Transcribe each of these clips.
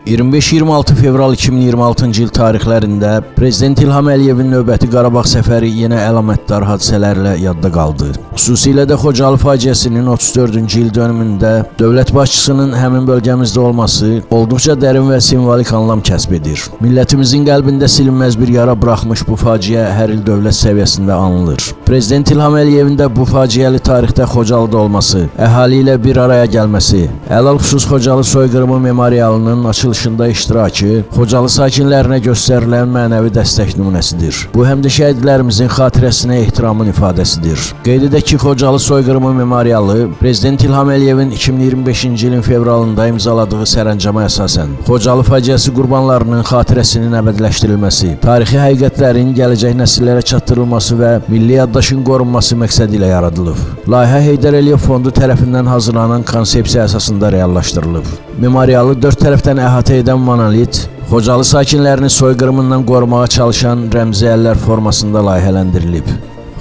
...25-26 fevral 2026-cı il tarixlərində Prezident İlham Əliyevin növbəti Qarabağ səfəri yenə əlamətdar hadisələrlə yadda qaldı. Xüsusilə də Xocalı faciəsinin 34-cü il dönümündə dövlət başçısının həmin bölgəmizdə olması olduqca dərin və simvolik anlam kəsb edir. Millətimizin qəlbində silinməz bir yara buraxmış bu faciə hər il dövlət səviyyəsində anılır. Prezident İlham Əliyevin də bu faciəli tarixdə Xocalıda olması, əhali ilə bir araya gəlməsi, ələlxüsus Xocalı soyqırımı memorialının açılışında iştirakı Xocalı sakinlərinə göstərilən mənəvi dəstək nümunəsidir. Bu həm də şəhidlərimizin xatirəsinə ehtiramın ifadəsidir. Qeyd edək ki, Xocalı soyqırımı memorialı Prezident İlham Əliyevin 2025-ci ilin fevralında imzaladığı sərəncama əsasən Xocalı faciəsi qurbanlarının xatirəsinin əbədiləşdirilməsi, tarixi həqiqətlərin gələcək nəsillərə çatdırılması və milli yaddaşın qorunması məqsədi ilə yaradılıb. Layihə Heydər Əliyev Fondu tərəfindən hazırlanan konsepsiya əsasında reallaşdırılıb. Memorialı 4 tərəfdən əhatə edən monolit, Xocalı sakinlərini soyqırımından qorumağa çalışan rəmzi əllər formasında layihələndirilib.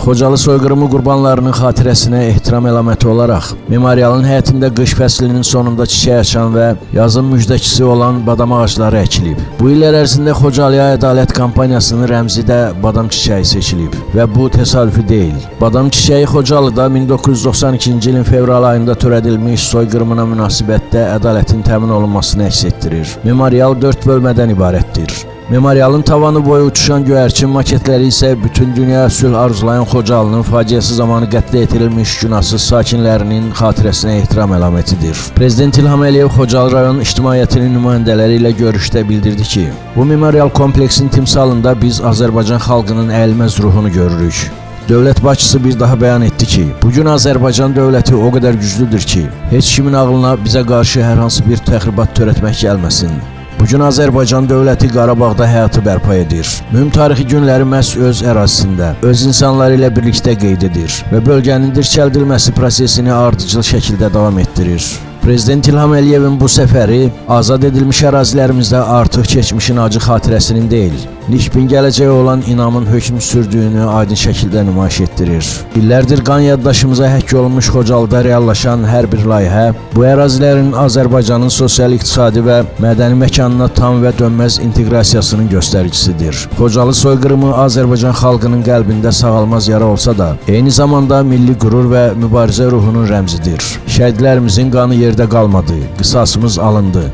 Xocalı soyqırımı qurbanlarının xatirəsinə ehtiram əlaməti olaraq memorialın həyətində qış fəslinin sonunda çiçək açan və yazın müjdəçisi olan badam ağacları əkilib. Bu illər ərzində Xocalıya ədalət kampaniyasının rəmzi də badam çiçəyi seçilib və bu təsadüfi deyil. Badam çiçəyi Xocalıda 1992-ci ilin fevral ayında törədilmiş soyqırımına münasibətdə ədalətin təmin olunmasını əks etdirir. Memorial 4 bölmədən ibarətdir. Memorialın tavanı boyu uçuşan göyərçin maketləri isə bütün dünya sülh arzulayan Xocalının faciəsi zamanı qətlə yetirilmiş günahsız sakinlərinin xatirəsinə ehtiram əlamətidir. Prezident İlham Əliyev Xocalı rayon ictimaiyyətinin nümayəndələri ilə görüşdə bildirdi ki, bu memorial kompleksin timsalında biz Azərbaycan xalqının əyilməz ruhunu görürük. Dövlət başçısı bir daha bəyan etdi ki, bugün Azərbaycan dövləti o qədər güclüdür ki, heç kimin ağlına bizə qarşı hər hansı bir təxribat törətmək gəlməsin. Bugün Azərbaycan dövləti Qarabağda həyatı bərpa edir. Mühüm tarixi günləri məhz öz ərazisində, öz insanları ilə birlikdə qeyd edir və bölgənin dirçəldilməsi prosesini ardıcıl şəkildə davam etdirir. Prezident İlham Əliyevin bu səfəri azad edilmiş ərazilərimizdə artıq keçmişin acı xatirəsinin deyil, nikbin gələcəyə olan inamın hökm sürdüyünü aydın şəkildə nümayiş etdirir. İllərdir qan yaddaşımıza həkk olunmuş Xocalıda reallaşan hər bir layihə bu ərazilərin Azərbaycanın sosial-iqtisadi və mədəni məkanına tam və dönməz inteqrasiyasının göstəricisidir. Xocalı soyqırımı Azərbaycan xalqının qəlbində sağalmaz yara olsa da, eyni zamanda milli qürur və mübarizə ruhunun rəmzidir. Şəhidlərimizin qanı yerdə qalmadı, qisasımız alındı.